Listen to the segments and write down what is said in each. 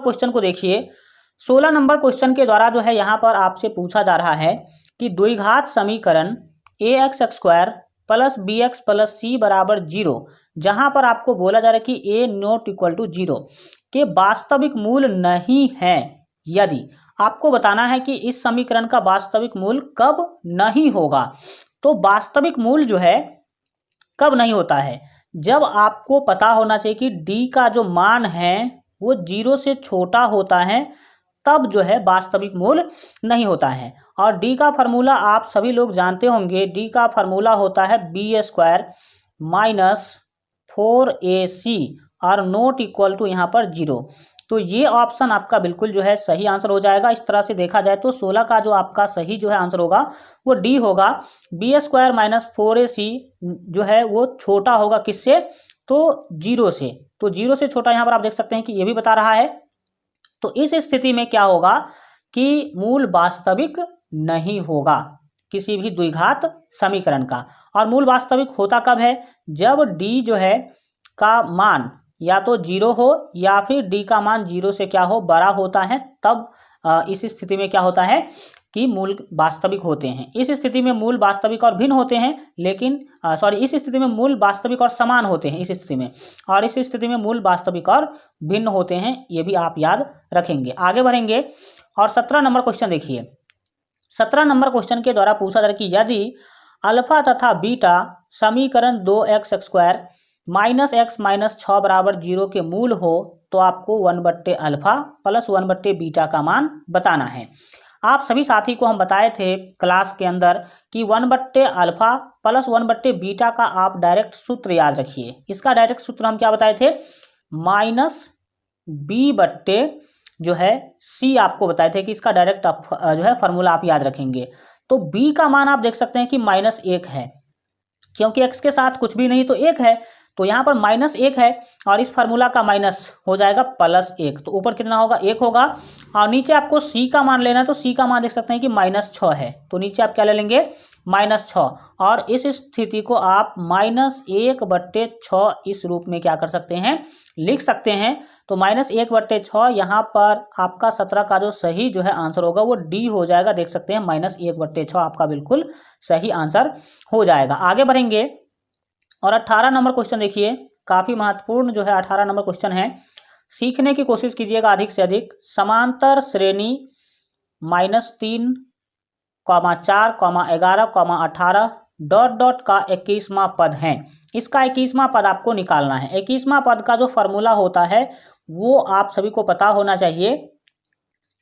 Question को देखिए। 16 number question के द्वारा जो है यहाँ पर आपसे पूछा जा रहा है कि द्विघात समीकरण ax² plus bx plus c बराबर 0, जहाँ पर आपको बोला जा रहा है कि a नॉट इक्वल टू 0 के वास्तविक मूल नहीं है। यदि आपको बताना है कि इस समीकरण का वास्तविक मूल कब नहीं होगा, तो वास्तविक मूल जो है कब नहीं होता है, जब आपको पता होना चाहिए कि d का जो मान है वो 0 से छोटा होता है, तब जो है वास्तविक मूल नहीं होता है। और d का फार्मूला आप सभी लोग जानते होंगे, d का फार्मूला होता है b² माइनस 4ac और नॉट इक्वल टू यहाँ पर 0। तो ये ऑप्शन आपका बिल्कुल जो है सही आंसर हो जाएगा। इस तरह से देखा जाए तो 16 का जो आपका सही जो है आंसर होगा वो डी होगा। b² माइनस 4ac जो है वो छोटा होगा किससे, तो 0 से। तो 0 से छोटा यहाँ पर आप देख सकते हैं कि ये भी बता रहा है। तो इस स्थिति में क्या होगा कि मूल वास्तविक नहीं होगा किसी भी द्विघात समीकरण का। और मूल वास्तविक होता कब है, जब d जो है का मान या तो 0 हो या फिर d का मान 0 से क्या हो, बड़ा होता है, तब इस स्थिति में क्या होता है कि मूल वास्तविक होते हैं। इस स्थिति में मूल वास्तविक और भिन्न होते हैं, लेकिन इस स्थिति में मूल वास्तविक और समान होते हैं इस स्थिति में, और इस स्थिति में मूल वास्तविक और भिन्न होते हैं। ये भी आप याद रखेंगे। आगे बढ़ेंगे और 17 नंबर क्वेश्चन देखिए। 17 नंबर क्वेश्चन के द्वारा पूछा जा रहा है कि यदि अल्फा तथा बीटा समीकरण 2x² माइनस x माइनस 6 बराबर 0 के मूल हो, तो आपको 1/अल्फा प्लस 1/बीटा का मान बताना है। आप सभी साथी को हम बताए थे क्लास के अंदर कि 1/अल्फा प्लस 1/बीटा का आप डायरेक्ट सूत्र याद रखिए। इसका डायरेक्ट सूत्र हम क्या बताए थे, माइनस b/ जो है c आपको बताए थे कि इसका डायरेक्ट जो है फार्मूला आप याद रखेंगे। तो b का मान आप देख सकते हैं कि -1 है, क्योंकि x के साथ कुछ भी नहीं तो 1 है, तो यहाँ पर -1 है और इस फार्मूला का माइनस हो जाएगा +1। तो ऊपर कितना होगा, 1 होगा। और नीचे आपको c का मान लेना है, तो c का मान देख सकते हैं कि -6 है, तो नीचे आप क्या ले लेंगे, -6। और इस स्थिति को आप -1/6 इस रूप में क्या कर सकते हैं, लिख सकते हैं। तो -1/6 यहाँ पर आपका 17 का जो सही जो है आंसर होगा वो डी हो जाएगा। देख सकते हैं -1/6 आपका बिल्कुल सही आंसर हो जाएगा। आगे बढ़ेंगे और 18 नंबर क्वेश्चन देखिए, काफ़ी महत्वपूर्ण जो है 18 नंबर क्वेश्चन है। सीखने की कोशिश कीजिएगा अधिक से अधिक। समांतर श्रेणी -3, 4, 11, 18 डॉट का 21वां पद है। इसका 21वां पद आपको निकालना है। 21वां पद का जो फार्मूला होता है वो आप सभी को पता होना चाहिए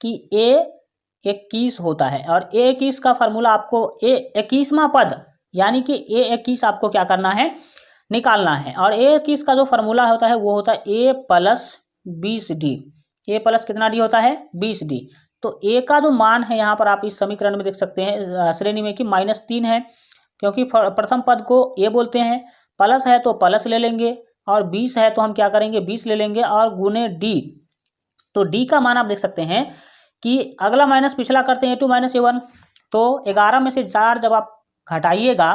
कि A21 होता है, और A21 का फार्मूला आपको 21वां पद यानी कि A21 आपको क्या करना है, निकालना है। और A21 का जो फार्मूला होता है वो होता है A plus 20D। A plus कितना D होता है, 20D। तो A का जो मान है यहाँ पर आप इस समीकरण में देख सकते हैं श्रेणी में कि -3 है, क्योंकि प्रथम पद को A बोलते हैं। प्लस है तो प्लस ले लेंगे, और 20 है तो हम क्या करेंगे, 20 ले लेंगे, और गुने D। तो D का मान आप देख सकते हैं कि अगला माइनस पिछला करते हैं A2 - A1। तो 11 में से 4 जब आप घटाइएगा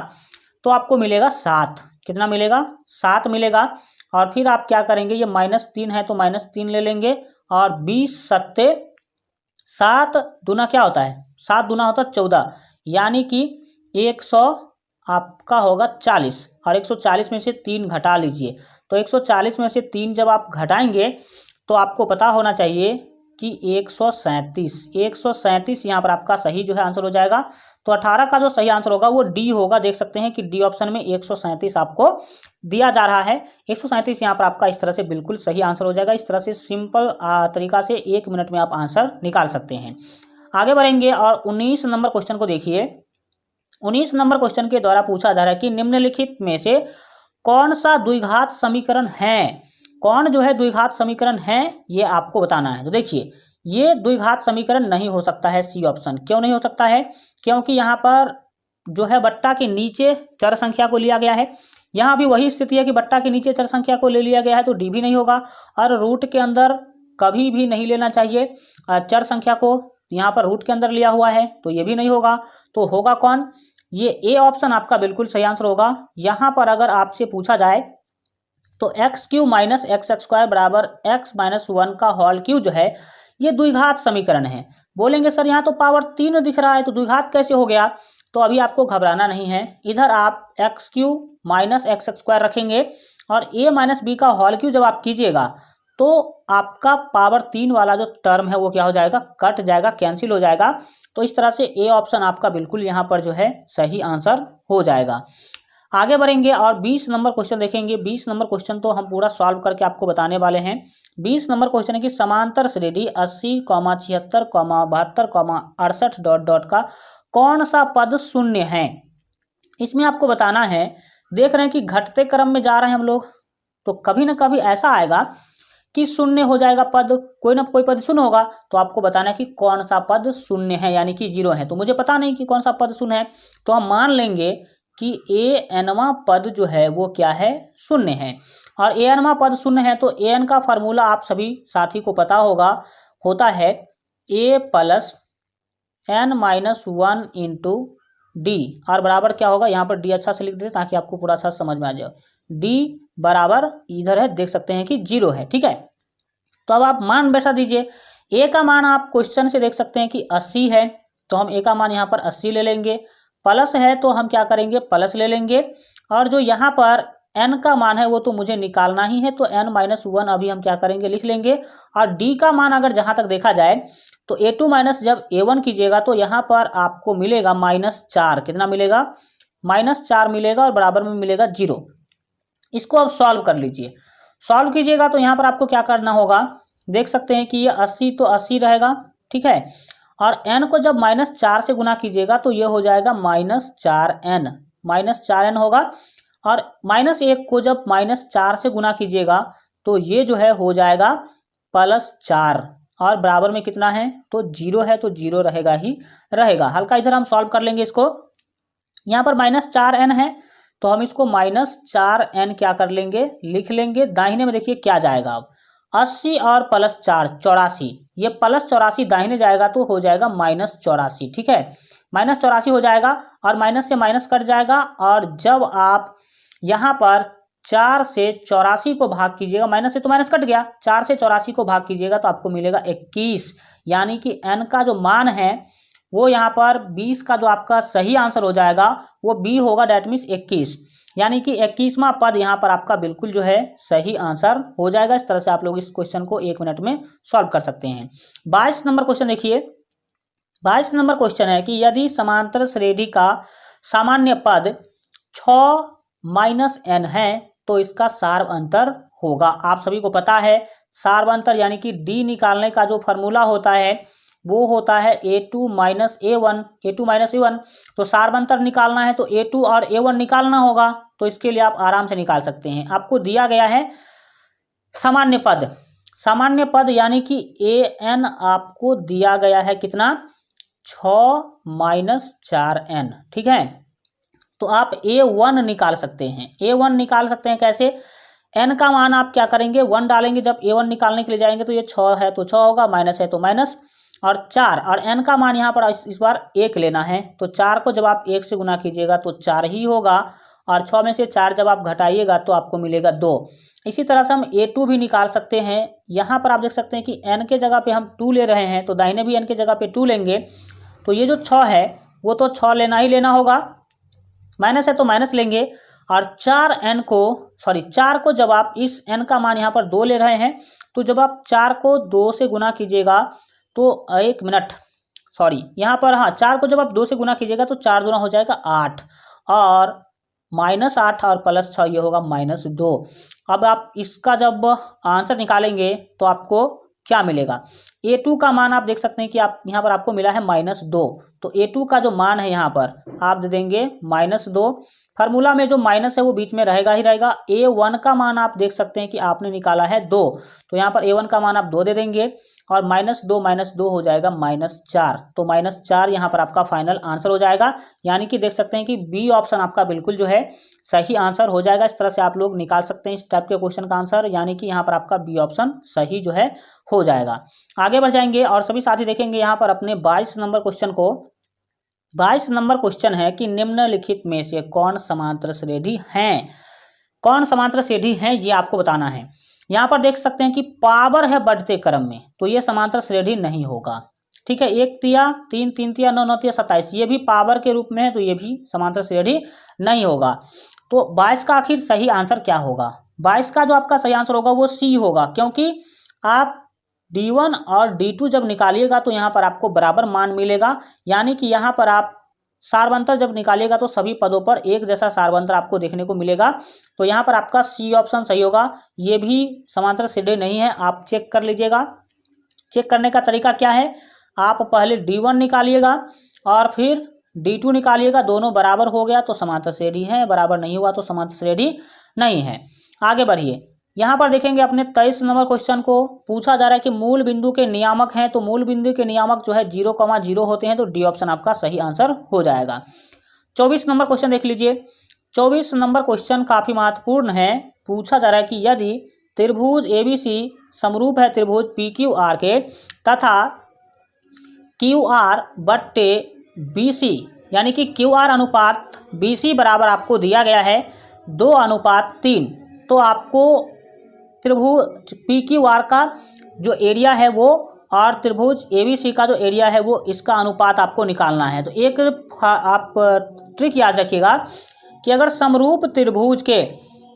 तो आपको मिलेगा 7। कितना मिलेगा, 7 मिलेगा। और फिर आप क्या करेंगे, ये -3 है तो -3 ले लेंगे, और 20 सत्ते 7 दूना क्या होता है, 7 दूना होता है 14, यानी कि 100 आपका होगा 40, और 140 में से 3 घटा लीजिए। तो 140 में से 3 जब आप घटाएंगे तो आपको पता होना चाहिए कि 137 यहाँ पर आपका सही जो है आंसर हो जाएगा। तो 18 का जो सही आंसर होगा वो डी होगा। देख सकते हैं कि डी ऑप्शन में 137 आपको दिया जा रहा है। 137 यहाँ पर आपका इस तरह से बिल्कुल सही आंसर हो जाएगा। इस तरह से सिंपल तरीका से 1 मिनट में आप आंसर निकाल सकते हैं। आगे बढ़ेंगे और 19 नंबर क्वेश्चन को देखिए। 19 नंबर क्वेश्चन के द्वारा पूछा जा रहा है कि निम्नलिखित में से कौन सा द्विघात समीकरण है, कौन जो है द्विघात समीकरण है ये आपको बताना है। तो देखिए ये द्विघात समीकरण नहीं हो सकता है, सी ऑप्शन। क्यों नहीं हो सकता है, क्योंकि यहाँ पर जो है बट्टा के नीचे चर संख्या को लिया गया है। यहाँ भी वही स्थिति है कि बट्टा के नीचे चर संख्या को ले लिया गया है, तो डी भी नहीं होगा। और रूट के अंदर कभी भी नहीं लेना चाहिए चर संख्या को, यहाँ पर रूट के अंदर लिया हुआ है तो ये भी नहीं होगा। तो होगा कौन, ये ए ऑप्शन आपका बिल्कुल सही आंसर होगा। यहाँ पर अगर आपसे पूछा जाए तो x Q minus x square बराबर एक्स माइनस 1 का होल क्यू जो है ये द्विघात समीकरण है। बोलेंगे सर यहाँ तो पावर 3 दिख रहा है तो द्विघात कैसे हो गया? तो अभी आपको घबराना नहीं है, इधर आप x Q minus x square रखेंगे और ए माइनस बी का होल क्यू जब आप कीजिएगा तो आपका पावर 3 वाला जो टर्म है वो क्या हो जाएगा, कट जाएगा, कैंसिल हो जाएगा। तो इस तरह से ए ऑप्शन आपका बिल्कुल यहाँ पर जो है सही आंसर हो जाएगा। आगे बढ़ेंगे और 20 नंबर क्वेश्चन देखेंगे। 20 नंबर क्वेश्चन तो हम पूरा सॉल्व करके आपको बताने वाले हैं। 20 नंबर क्वेश्चन है कि समांतर श्रेणी 80, 76, 72, 68 डॉट डॉट का कौन सा पद शून्य है? इसमें आपको बताना है, देख रहे हैं कि घटते क्रम में जा रहे हैं हम लोग, तो कभी ना कभी ऐसा आएगा कि शून्य हो जाएगा पद, कोई ना कोई पद शून्य होगा। तो आपको बताना है कि कौन सा पद शून्य है यानी कि जीरो है। तो मुझे पता नहीं कि कौन सा पद शून्य है, तो हम मान लेंगे कि ए एनवा पद जो है वो क्या है, शून्य है। और ए एनवा पद शून्य है तो ए एन का फार्मूला आप सभी साथी को पता होगा, होता है a plus n minus 1 into d, और बराबर क्या होगा, यहाँ पर डी अच्छा से लिख देते ताकि आपको पूरा अच्छा समझ में आ जाए। डी बराबर इधर है, देख सकते हैं कि जीरो है, ठीक है। तो अब आप मान बैठा दीजिए। ए का मान आप क्वेश्चन से देख सकते हैं कि 80 है, तो हम ए का मान यहाँ पर 80 ले लेंगे। प्लस है तो हम क्या करेंगे, प्लस ले लेंगे। और जो यहाँ पर n का मान है वो तो मुझे निकालना ही है, तो n माइनस 1 अभी हम क्या करेंगे, लिख लेंगे। और d का मान अगर जहाँ तक देखा जाए तो a2 माइनस जब a1 कीजिएगा तो यहाँ पर आपको मिलेगा -4। कितना मिलेगा, -4 मिलेगा और बराबर में मिलेगा 0। इसको अब सॉल्व कर लीजिए। सॉल्व कीजिएगा तो यहाँ पर आपको क्या करना होगा, देख सकते हैं कि ये 80 तो 80 रहेगा, ठीक है। और n को जब -4 से गुना कीजिएगा तो ये हो जाएगा -4n, -4n होगा। और -1 को जब -4 से गुना कीजिएगा तो ये जो है हो जाएगा +4, और बराबर में कितना है, तो 0 है, तो 0 रहेगा ही रहेगा। हल्का इधर हम सॉल्व कर लेंगे इसको। यहाँ पर -4n है तो हम इसको -4n क्या कर लेंगे, लिख लेंगे। दाहिने में देखिए क्या जाएगा, अब 80 और +4 84, ये +84 दाहिने जाएगा तो हो जाएगा -84, ठीक है। -84 हो जाएगा और माइनस से माइनस कट जाएगा। और जब आप यहाँ पर 4 से 84 को भाग कीजिएगा, माइनस से तो माइनस कट गया, 4 से 84 को भाग कीजिएगा तो आपको मिलेगा 21, यानी कि n का जो मान है वो यहाँ पर 20 का जो आपका सही आंसर हो जाएगा वो बी होगा, डेट मीन्स 21, यानी कि 21वां पद यहाँ पर आपका बिल्कुल जो है सही आंसर हो जाएगा। इस तरह से आप लोग इस क्वेश्चन को 1 मिनट में सॉल्व कर सकते हैं। 22 नंबर क्वेश्चन देखिए। 22 नंबर क्वेश्चन है कि यदि समांतर श्रेणी का सामान्य पद 6 माइनस n है तो इसका सार्व अंतर होगा। आप सभी को पता है सार्व अंतर यानी कि d निकालने का जो फॉर्मूला होता है वो होता है a2 minus a1, a2 minus a1। तो सार्व अंतर निकालना है तो a2 और a1 निकालना होगा, तो इसके लिए आप आराम से निकाल सकते हैं। आपको दिया गया है सामान्य पद, सामान्य पद यानी कि an आपको दिया गया है कितना, 6 माइनस 4n, ठीक है। तो आप a1 निकाल सकते हैं, a1 निकाल सकते हैं कैसे, n का मान आप क्या करेंगे, 1 डालेंगे। जब a1 निकालने के लिए जाएंगे तो ये 6 है तो 6 होगा, माइनस है तो माइनस, और 4, और n का मान यहाँ पर इस बार 1 लेना है। तो 4 को जब आप 1 से गुना कीजिएगा तो 4 ही होगा, और 6 में से 4 जब आप घटाइएगा तो आपको मिलेगा 2। इसी तरह से हम a2 भी निकाल सकते हैं। यहाँ पर आप देख सकते हैं कि n के जगह पे हम 2 ले रहे हैं तो दाहिने भी n के जगह पे 2 लेंगे। तो ये जो 6 है वो तो 6 लेना ही लेना होगा, माइनस है तो माइनस लेंगे। और 4 को जब आप इस n का मान यहाँ पर 2 ले रहे हैं तो जब आप 4 को 2 से गुना कीजिएगा तो 1 मिनट, सॉरी यहाँ पर, हाँ 4 को जब आप 2 से गुना कीजिएगा तो 4 दूना हो जाएगा 8, और -8 और +6 ये होगा -2। अब आप इसका जब आंसर निकालेंगे तो आपको क्या मिलेगा, a2 का मान आप देख सकते हैं कि आप यहाँ पर आपको मिला है -2। तो a2 का जो मान है यहाँ पर आप दे देंगे -2। फार्मूला में जो माइनस है वो बीच में रहेगा ही रहेगा। a1 का मान आप देख सकते हैं कि आपने निकाला है 2, तो यहाँ पर a1 का मान आप 2 दे देंगे, और -2 हो जाएगा -4। तो -4 यहाँ पर आपका फाइनल आंसर हो जाएगा, यानी कि देख सकते हैं कि बी ऑप्शन आपका बिल्कुल जो है सही आंसर हो जाएगा। इस तरह से आप लोग निकाल सकते हैं इस टाइप के क्वेश्चन का आंसर, यानी कि यहाँ पर आपका बी ऑप्शन सही जो है हो जाएगा। आगे बढ़ जाएंगे और सभी साथी देखेंगे यहाँ पर अपने 22 नंबर क्वेश्चन को। 22 नंबर क्वेश्चन है कि निम्नलिखित में से कौन समांतर श्रेणी हैं। कौन समांतर श्रेणी है ये आपको बताना है। यहाँ पर देख सकते हैं कि पावर है बढ़ते क्रम में, तो ये समांतर श्रेणी नहीं होगा। ठीक है, 1 तिया 3 3 तिया 9 9 तिया 27, ये भी पावर के रूप में है, तो ये भी समांतर श्रेणी नहीं होगा। तो 22 का आखिर सही आंसर क्या होगा? 22 का जो आपका सही आंसर होगा वो सी होगा, क्योंकि आप D1 और D2 जब निकालिएगा तो यहाँ पर आपको बराबर मान मिलेगा, यानी कि यहाँ पर आप सारवंतर जब निकालिएगा तो सभी पदों पर एक जैसा सारवंतर आपको देखने को मिलेगा। तो यहाँ पर आपका सी ऑप्शन सही होगा। ये भी समांतर श्रेणी नहीं है, आप चेक कर लीजिएगा। चेक करने का तरीका क्या है, आप पहले D1 निकालिएगा और फिर D2 निकालिएगा, दोनों बराबर हो गया तो समांतर श्रेणी है, बराबर नहीं हुआ तो समांतर श्रेणी नहीं है। आगे बढ़िए, यहाँ पर देखेंगे अपने 23 नंबर क्वेश्चन को पूछा जा रहा है कि मूल बिंदु के नियामक हैं, तो मूल बिंदु के नियामक जो है 0,0 होते हैं, तो डी ऑप्शन आपका सही आंसर हो जाएगा। 24 नंबर क्वेश्चन देख लीजिए। 24 नंबर क्वेश्चन काफी महत्वपूर्ण है। पूछा जा रहा है कि यदि त्रिभुज ABC समरूप है त्रिभुज PQR के तथा QR बट्टे BC, यानी कि QR अनुपात BC बराबर आपको दिया गया है 2:3, तो आपको त्रिभुज PQR का जो एरिया है वो और त्रिभुज ABC का जो एरिया है वो इसका अनुपात आपको निकालना है। तो एक आप ट्रिक याद रखिएगा कि अगर समरूप त्रिभुज के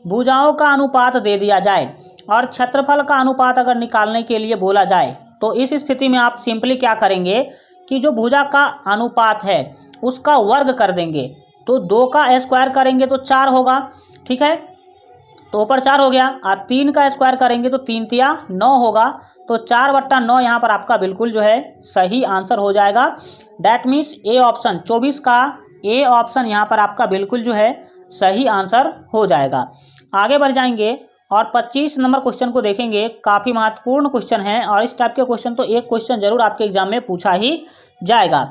भुजाओं का अनुपात दे दिया जाए और क्षेत्रफल का अनुपात अगर निकालने के लिए बोला जाए, तो इस स्थिति में आप सिंपली क्या करेंगे कि जो भुजा का अनुपात है उसका वर्ग कर देंगे, तो 2 का स्क्वायर करेंगे तो 4 होगा। ठीक है, तो ऊपर 4 हो गया, और 3 का स्क्वायर करेंगे तो 3 तिया 9 होगा, तो 4/9 यहाँ पर आपका बिल्कुल जो है सही आंसर हो जाएगा। डैट मीन्स ए ऑप्शन 24 का ए ऑप्शन यहाँ पर आपका बिल्कुल जो है सही आंसर हो जाएगा। आगे बढ़ जाएंगे और 25 नंबर क्वेश्चन को देखेंगे। काफ़ी महत्वपूर्ण क्वेश्चन है और इस टाइप के क्वेश्चन तो एक क्वेश्चन जरूर आपके एग्जाम में पूछा ही जाएगा।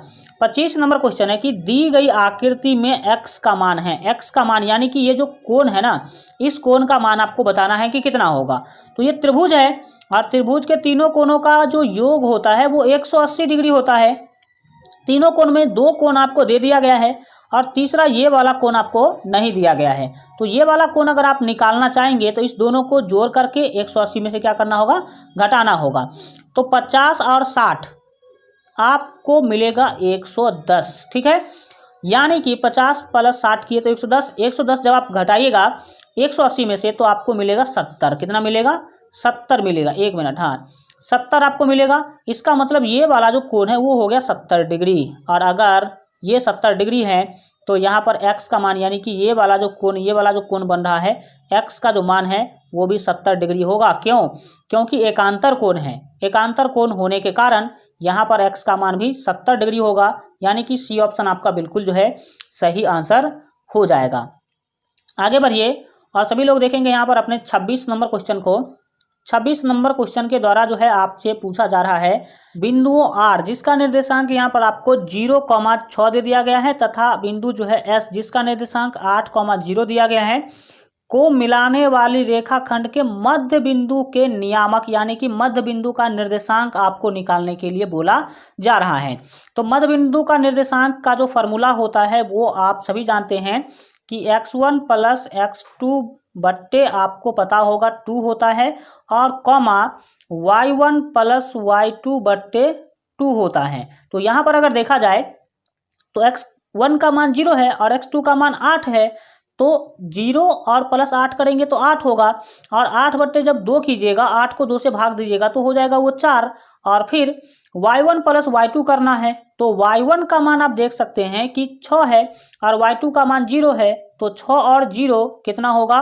25 नंबर क्वेश्चन है कि दी गई आकृति में x का मान है, x का मान यानी कि ये जो कोण है ना, इस कोण का मान आपको बताना है कि कितना होगा। तो ये त्रिभुज है और त्रिभुज के तीनों कोणों का जो योग होता है वो 180 डिग्री होता है। तीनों कोण में 2 कोण आपको दे दिया गया है और तीसरा ये वाला कोण आपको नहीं दिया गया है। तो ये वाला कोण अगर आप निकालना चाहेंगे तो इस दोनों को जोड़ करके 180 में से क्या करना होगा, घटाना होगा। तो 50 और 60 आपको मिलेगा 110। ठीक है, यानी कि 50 + 60 किए तो 110, 110 जब आप घटाइएगा 180 में से तो आपको मिलेगा 70। कितना मिलेगा, 70 मिलेगा। 1 मिनट, हाँ 70 आपको मिलेगा। इसका मतलब ये वाला जो कोण है वो हो गया 70 डिग्री, और अगर ये 70 डिग्री है तो यहाँ पर x का मान यानी कि ये वाला जो कोण बन रहा है x का जो मान है वो भी 70 डिग्री होगा। क्यों? क्योंकि एकांतर कोण है, एकांतर कोण होने के कारण यहाँ पर x का मान भी 70 डिग्री होगा, यानी कि सी ऑप्शन आपका बिल्कुल जो है सही आंसर हो जाएगा। आगे बढ़िए और सभी लोग देखेंगे यहाँ पर अपने 26 नंबर क्वेश्चन को। 26 नंबर क्वेश्चन के द्वारा जो है आपसे पूछा जा रहा है बिंदुओं R जिसका निर्देशांक यहाँ पर आपको 0,6 दे दिया गया है तथा बिंदु जो है S जिसका निर्देशांक 8,0 दिया गया है को मिलाने वाली रेखाखंड के मध्य बिंदु के नियामक यानी कि मध्य बिंदु का निर्देशांक आपको निकालने के लिए बोला जा रहा है। तो मध्य बिंदु का निर्देशांक का जो फॉर्मूला होता है वो आप सभी जानते हैं कि x1 + x2 बट्टे आपको पता होगा 2 होता है और कॉमा y1 + y2 बट्टे 2 होता है। तो यहाँ पर अगर देखा जाए तो x1 का मान 0 है और x2 का मान 8 है, तो 0 और +8 करेंगे तो 8 होगा, और 8 बट्टे जब 2 कीजिएगा 8 को 2 से भाग दीजिएगा तो हो जाएगा वो 4, और फिर y1 + y2 करना है। तो y1 का मान आप देख सकते हैं कि 6 है और y2 का मान 0 है, तो 6 और 0 कितना होगा,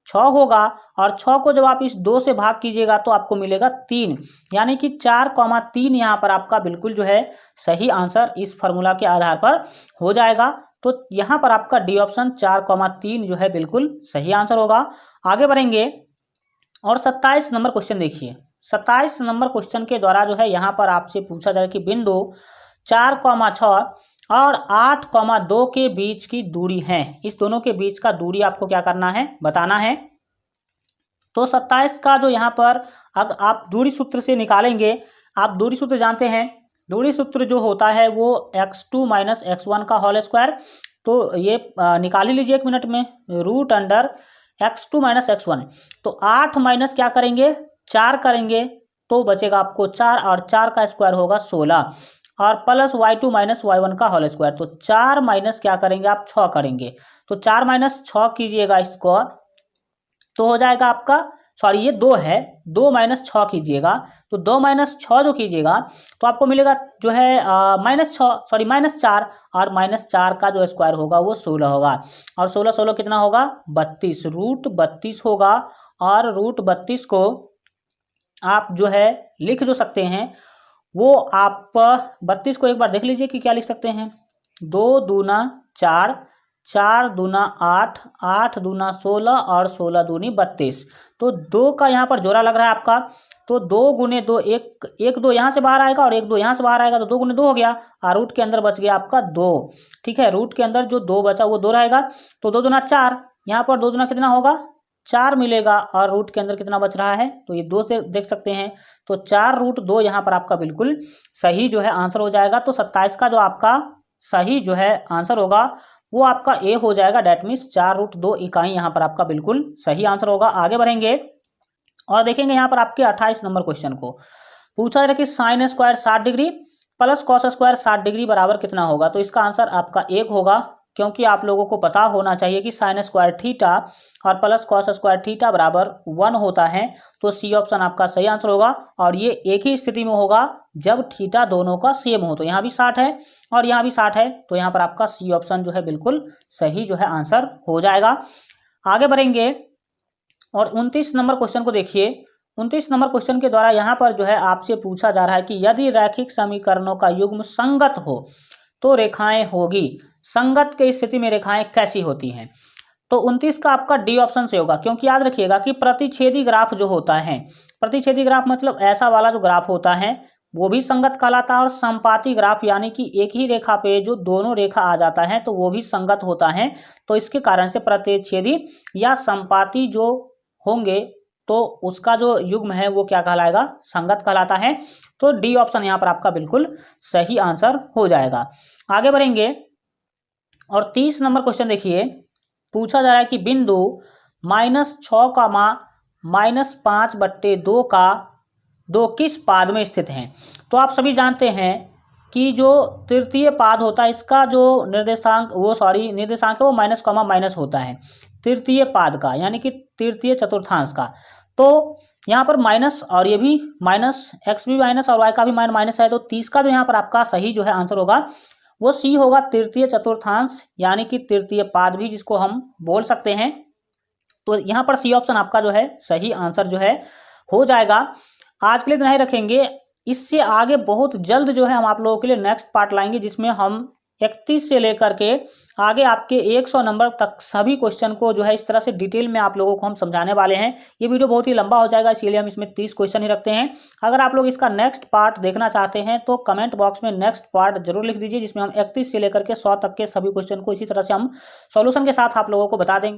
6 होगा, और 6 को जब आप इस 2 से भाग कीजिएगा तो आपको मिलेगा 3, यानी कि 4,3 यहाँ पर आपका बिल्कुल जो है सही आंसर इस फार्मूला के आधार पर हो जाएगा। तो यहाँ पर आपका डी ऑप्शन 4,3 जो है बिल्कुल सही आंसर होगा। आगे बढ़ेंगे और 27 नंबर क्वेश्चन देखिए। 27 नंबर क्वेश्चन के द्वारा जो है यहाँ पर आपसे पूछा जाए कि बिंदु 4,6 और 8,2 के बीच की दूरी है, इस दोनों के बीच का दूरी आपको क्या करना है, बताना है। तो 27 का जो यहाँ पर अगर आप दूरी सूत्र से निकालेंगे, आप दूरी सूत्र जानते हैं, दूरी सूत्र जो होता है वो x2 - x1 का होल स्क्वायर। तो ये निकाल ही लीजिए 1 मिनट में, √√x2 x2 माइनस x1, तो 8 माइनस क्या करेंगे 4 करेंगे तो बचेगा आपको 4, और 4 का स्क्वायर होगा 16, और प्लस y2 माइनस y1 का होल स्क्वायर, तो 4 माइनस क्या करेंगे आप 6 करेंगे, तो 4 माइनस 6 कीजिएगा इसको तो हो जाएगा आपका, सॉरी ये 2 है, 2 माइनस 6 कीजिएगा, तो 2 माइनस 6 जो कीजिएगा तो आपको मिलेगा जो है -4, और -4 का जो स्क्वायर होगा वो 16 होगा, और 16 16 कितना होगा 32, रूट 32 होगा। और रूट 32 को आप जो है लिख जो सकते हैं वो आप 32 को एक बार देख लीजिए कि क्या लिख सकते हैं, 2 दूना 4, 4 दूना 8, 8 दूना 16, और 16 दूनी 32, तो 2 का यहाँ पर जोड़ा लग रहा है आपका, तो 2 गुने 2, एक 2 यहाँ से बाहर आएगा और एक 2 यहाँ से बाहर आएगा, तो 2 गुने 2 हो गया, और रूट के अंदर बच गया आपका 2। ठीक है, रूट के अंदर जो 2 बचा वो 2 रहेगा, तो 2 दूना 4, यहाँ पर 2 दूना कितना होगा 4 मिलेगा, और रूट के अंदर कितना बच रहा है तो ये 2 से देख सकते हैं, तो 4 रूट 2 यहाँ पर आपका बिल्कुल सही जो है आंसर हो जाएगा। तो 27 का जो आपका सही जो है आंसर होगा वो आपका ए हो जाएगा, डेट मीन्स 4 रूट 2 इकाई यहाँ पर आपका बिल्कुल सही आंसर होगा। आगे बढ़ेंगे और देखेंगे यहाँ पर आपके 28 नंबर क्वेश्चन को पूछा जाए कि sine square 60 degree plus cos square 60 degree बराबर कितना होगा, तो इसका आंसर आपका 1 होगा, क्योंकि आप लोगों को पता होना चाहिए कि साइन स्क्वायर थीटा और प्लस कॉस स्क्वायर थीटा बराबर 1 होता है, तो सी ऑप्शन आपका सही आंसर होगा। और ये एक ही स्थिति में होगा जब थीटा दोनों का सेम हो, तो यहाँ भी 60 है और यहाँ भी 60 है, तो यहाँ पर आपका सी ऑप्शन जो है बिल्कुल सही जो है आंसर हो जाएगा। आगे बढ़ेंगे और 29 नंबर क्वेश्चन को देखिए। 29 नंबर क्वेश्चन के द्वारा यहाँ पर जो है आपसे पूछा जा रहा है कि यदि रैखिक समीकरणों का युग्म संगत हो तो रेखाएं होगी, संगत के स्थिति में रेखाएं कैसी होती हैं, तो 29 का आपका डी ऑप्शन से होगा, क्योंकि याद रखिएगा कि प्रतिच्छेदी ग्राफ जो होता है, प्रतिच्छेदी ग्राफ मतलब ऐसा वाला जो ग्राफ होता है वो भी संगत कहलाता है, और संपाती ग्राफ यानी कि एक ही रेखा पे जो दोनों रेखा आ जाता है तो वो भी संगत होता है, तो इसके कारण से प्रतिच्छेदी या संपाती जो होंगे तो उसका जो युग्म है वो क्या कहलाएगा संगत कहलाता है, तो डी ऑप्शन यहाँ पर आपका बिल्कुल सही आंसर हो जाएगा। आगे बढ़ेंगे और 30 नंबर क्वेश्चन देखिए, पूछा जा रहा है कि बिंदु -6, -5/2 का 2 किस पाद में स्थित हैं, तो आप सभी जानते हैं कि जो तृतीय पाद होता है इसका जो निर्देशांक निर्देशांक है वो माइनस कॉमा माइनस होता है तृतीय पाद का, यानी कि तृतीय चतुर्थांश का, तो यहाँ पर माइनस, और ये भी माइनस, एक्स भी माइनस और वाई का भी माइनस है, तो 30 का जो यहाँ पर आपका सही जो है आंसर होगा वो सी होगा, तृतीय चतुर्थांश यानी कि तृतीय पाद भी जिसको हम बोल सकते हैं, तो यहाँ पर सी ऑप्शन आपका जो है सही आंसर जो है हो जाएगा। आज के लिए इतना ही रखेंगे, इससे आगे बहुत जल्द जो है हम आप लोगों के लिए नेक्स्ट पार्ट लाएंगे जिसमें हम 31 से लेकर के आगे आपके 100 नंबर तक सभी क्वेश्चन को जो है इस तरह से डिटेल में आप लोगों को हम समझाने वाले हैं। ये वीडियो बहुत ही लंबा हो जाएगा, इसीलिए हम इसमें 30 क्वेश्चन ही रखते हैं। अगर आप लोग इसका नेक्स्ट पार्ट देखना चाहते हैं तो कमेंट बॉक्स में नेक्स्ट पार्ट जरूर लिख दीजिए, जिसमें हम 31 से लेकर के 100 तक के सभी क्वेश्चन को इसी तरह से हम सॉल्यूशन के साथ आप लोगों को बता देंगे।